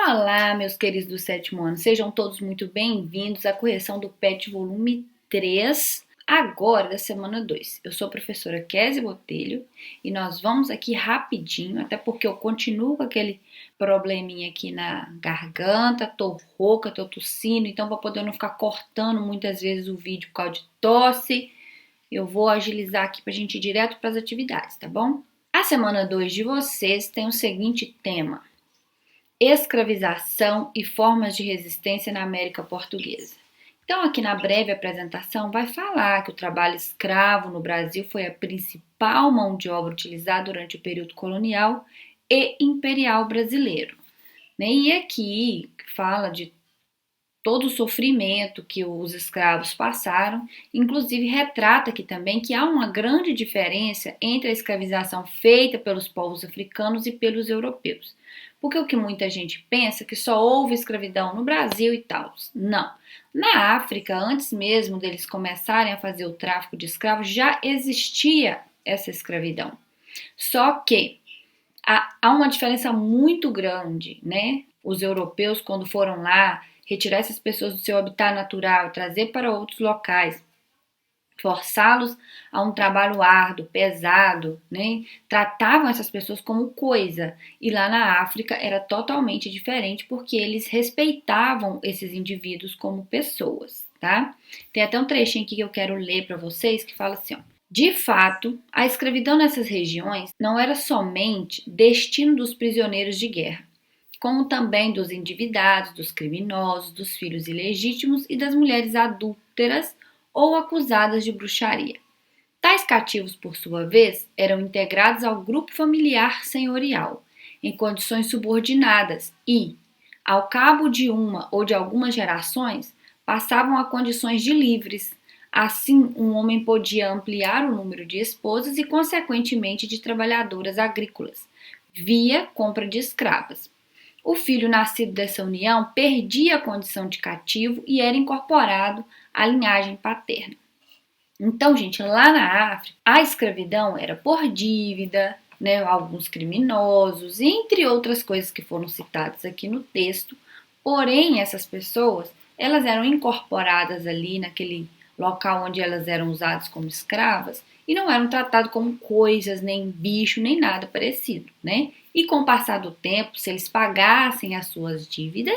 Olá, meus queridos do sétimo ano, sejam todos muito bem-vindos à correção do PET volume 3, agora da semana 2. Eu sou a professora Kézia Botelho e nós vamos aqui rapidinho, até porque eu continuo com aquele probleminha aqui na garganta, tô rouca, tô tossindo, então para poder não ficar cortando muitas vezes o vídeo por causa de tosse, eu vou agilizar aqui pra gente ir direto para as atividades, tá bom? A semana 2 de vocês tem o seguinte tema: escravização e formas de resistência na América Portuguesa. Então, aqui na breve apresentação, vai falar que o trabalho escravo no Brasil foi a principal mão de obra utilizada durante o período colonial e imperial brasileiro, né? E aqui fala de todo o sofrimento que os escravos passaram, inclusive retrata aqui também que há uma grande diferença entre a escravização feita pelos povos africanos e pelos europeus. Porque o que muita gente pensa é que só houve escravidão no Brasil e tal. Não. Na África, antes mesmo deles começarem a fazer o tráfico de escravos, já existia essa escravidão. Só que há uma diferença muito grande, né? Os europeus, quando foram lá retirar essas pessoas do seu habitat natural, trazer para outros locais, forçá-los a um trabalho árduo, pesado, né? Tratavam essas pessoas como coisa. E lá na África era totalmente diferente, porque eles respeitavam esses indivíduos como pessoas, tá? Tem até um trechinho aqui que eu quero ler para vocês que fala assim, ó: de fato, a escravidão nessas regiões não era somente destino dos prisioneiros de guerra, como também dos endividados, dos criminosos, dos filhos ilegítimos e das mulheres adúlteras ou acusadas de bruxaria. Tais cativos, por sua vez, eram integrados ao grupo familiar senhorial, em condições subordinadas e, ao cabo de uma ou de algumas gerações, passavam a condições de livres. Assim, um homem podia ampliar o número de esposas e, consequentemente, de trabalhadoras agrícolas, via compra de escravas. O filho nascido dessa união perdia a condição de cativo e era incorporado à linhagem paterna. Então, gente, lá na África, a escravidão era por dívida, né, alguns criminosos, entre outras coisas que foram citadas aqui no texto. Porém, essas pessoas, elas eram incorporadas ali naquele local onde elas eram usadas como escravas e não eram tratadas como coisas, nem bicho, nem nada parecido, né? E com o passar do tempo, se eles pagassem as suas dívidas,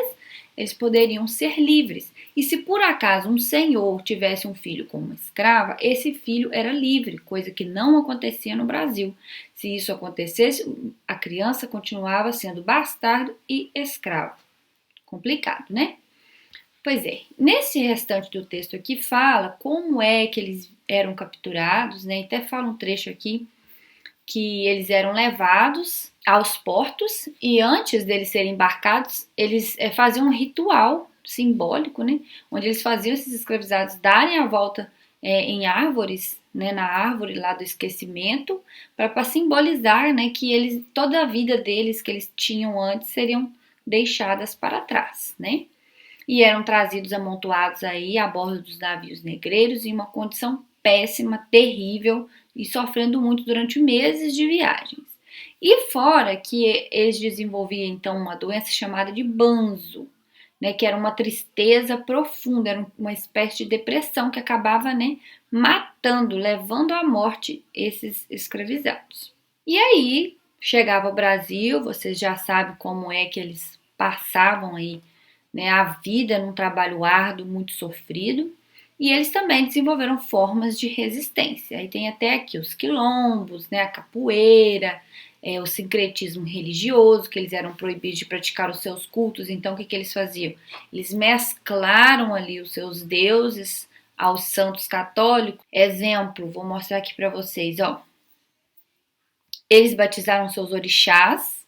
eles poderiam ser livres. E se por acaso um senhor tivesse um filho com uma escrava, esse filho era livre, coisa que não acontecia no Brasil. Se isso acontecesse, a criança continuava sendo bastardo e escravo. Complicado, né? Pois é, nesse restante do texto aqui fala como é que eles eram capturados, né? Até fala um trecho aqui que eles eram levados aos portos e antes deles serem embarcados, eles faziam um ritual simbólico, né? Onde eles faziam esses escravizados darem a volta em árvores, né? Na árvore lá do esquecimento, para simbolizar, né? Que eles, toda a vida deles que eles tinham antes seriam deixadas para trás, né? E eram trazidos amontoados aí a bordo dos navios negreiros em uma condição péssima, terrível e sofrendo muito durante meses de viagens. E fora que eles desenvolviam então uma doença chamada de banzo, né, que era uma tristeza profunda, era uma espécie de depressão que acabava, né, matando, levando à morte esses escravizados. E aí chegava ao Brasil, vocês já sabem como é que eles passavam aí, né, a vida num trabalho árduo, muito sofrido, e eles também desenvolveram formas de resistência. Aí tem até aqui os quilombos, né, a capoeira, o sincretismo religioso, que eles eram proibidos de praticar os seus cultos. Então, o que eles faziam? Eles mesclaram ali os seus deuses aos santos católicos. Exemplo, vou mostrar aqui para vocês, ó. Eles batizaram seus orixás,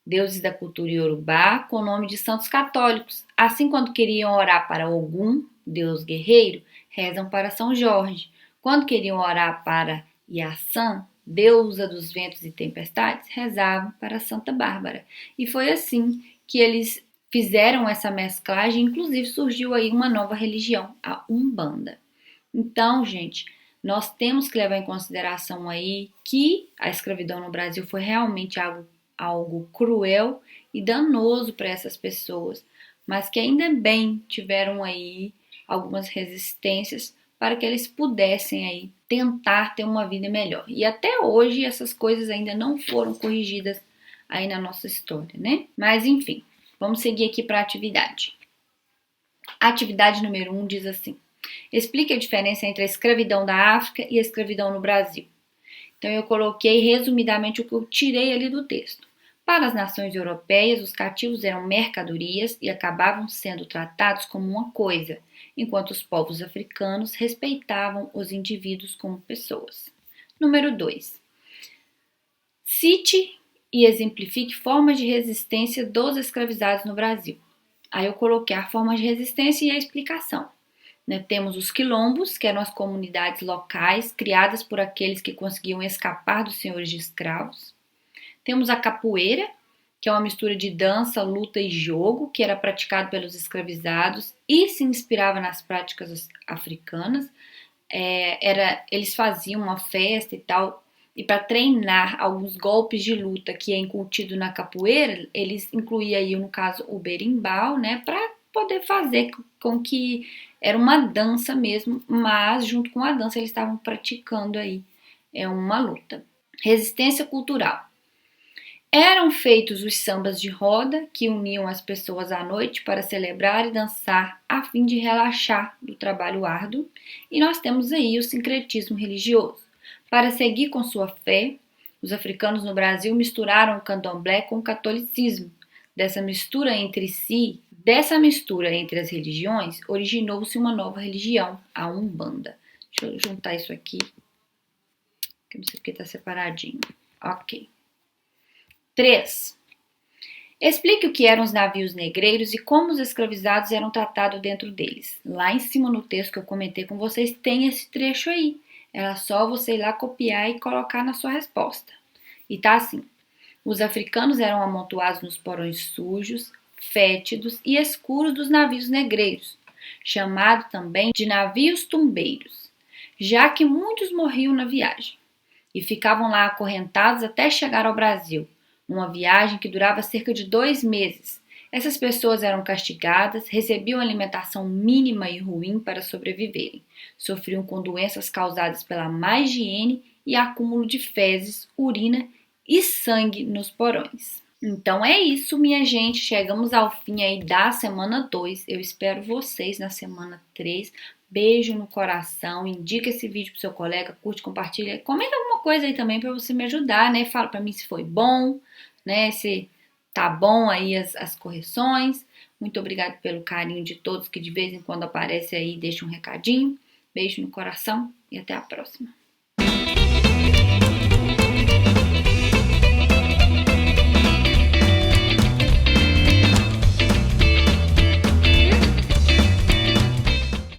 deuses da cultura iorubá, com o nome de santos católicos. Assim, quando queriam orar para Ogum, deus guerreiro, rezam para São Jorge. Quando queriam orar para Iaçã, deusa dos ventos e tempestades, rezavam para Santa Bárbara. E foi assim que eles fizeram essa mesclagem, inclusive surgiu aí uma nova religião, a Umbanda. Então, gente, nós temos que levar em consideração aí que a escravidão no Brasil foi realmente algo cruel e danoso para essas pessoas, mas que ainda bem tiveram aí algumas resistências para que eles pudessem aí tentar ter uma vida melhor. E até hoje essas coisas ainda não foram corrigidas aí na nossa história, né? Mas enfim, vamos seguir aqui para a atividade. A atividade número 1 diz assim: explique a diferença entre a escravidão da África e a escravidão no Brasil. Então eu coloquei resumidamente o que eu tirei ali do texto. Para as nações europeias, os cativos eram mercadorias e acabavam sendo tratados como uma coisa, enquanto os povos africanos respeitavam os indivíduos como pessoas. Número 2. Cite e exemplifique formas de resistência dos escravizados no Brasil. Aí eu coloquei a forma de resistência e a explicação. Temos os quilombos, que eram as comunidades locais criadas por aqueles que conseguiam escapar dos senhores de escravos. Temos a capoeira, que é uma mistura de dança, luta e jogo, que era praticado pelos escravizados e se inspirava nas práticas africanas. Eles faziam uma festa e tal, e para treinar alguns golpes de luta que é incutido na capoeira, eles incluíam aí, no caso, o berimbau, né, para poder fazer com que era uma dança mesmo, mas junto com a dança eles estavam praticando aí uma luta. Resistência cultural. Eram feitos os sambas de roda, que uniam as pessoas à noite para celebrar e dançar a fim de relaxar do trabalho árduo. E nós temos aí o sincretismo religioso. Para seguir com sua fé, os africanos no Brasil misturaram o candomblé com o catolicismo. Dessa mistura entre as religiões, originou-se uma nova religião, a Umbanda. Deixa eu juntar isso aqui, que eu não sei porque está separadinho. Ok. 3. Explique o que eram os navios negreiros e como os escravizados eram tratados dentro deles. Lá em cima no texto que eu comentei com vocês tem esse trecho aí. Era só você ir lá copiar e colocar na sua resposta. E tá assim: os africanos eram amontoados nos porões sujos, fétidos e escuros dos navios negreiros, chamado também de navios tumbeiros, já que muitos morriam na viagem e ficavam lá acorrentados até chegar ao Brasil. Uma viagem que durava cerca de 2 meses. Essas pessoas eram castigadas, recebiam alimentação mínima e ruim para sobreviverem. Sofriam com doenças causadas pela má higiene e acúmulo de fezes, urina e sangue nos porões. Então é isso, minha gente. Chegamos ao fim aí da semana 2. Eu espero vocês na semana 3. Beijo no coração. Indica esse vídeo pro seu colega, curte, compartilha. Comenta alguma coisa aí também para você me ajudar, né? Fala para mim se foi bom, né? Se tá bom aí as correções. Muito obrigada pelo carinho de todos que de vez em quando aparece aí e deixa um recadinho. Beijo no coração e até a próxima.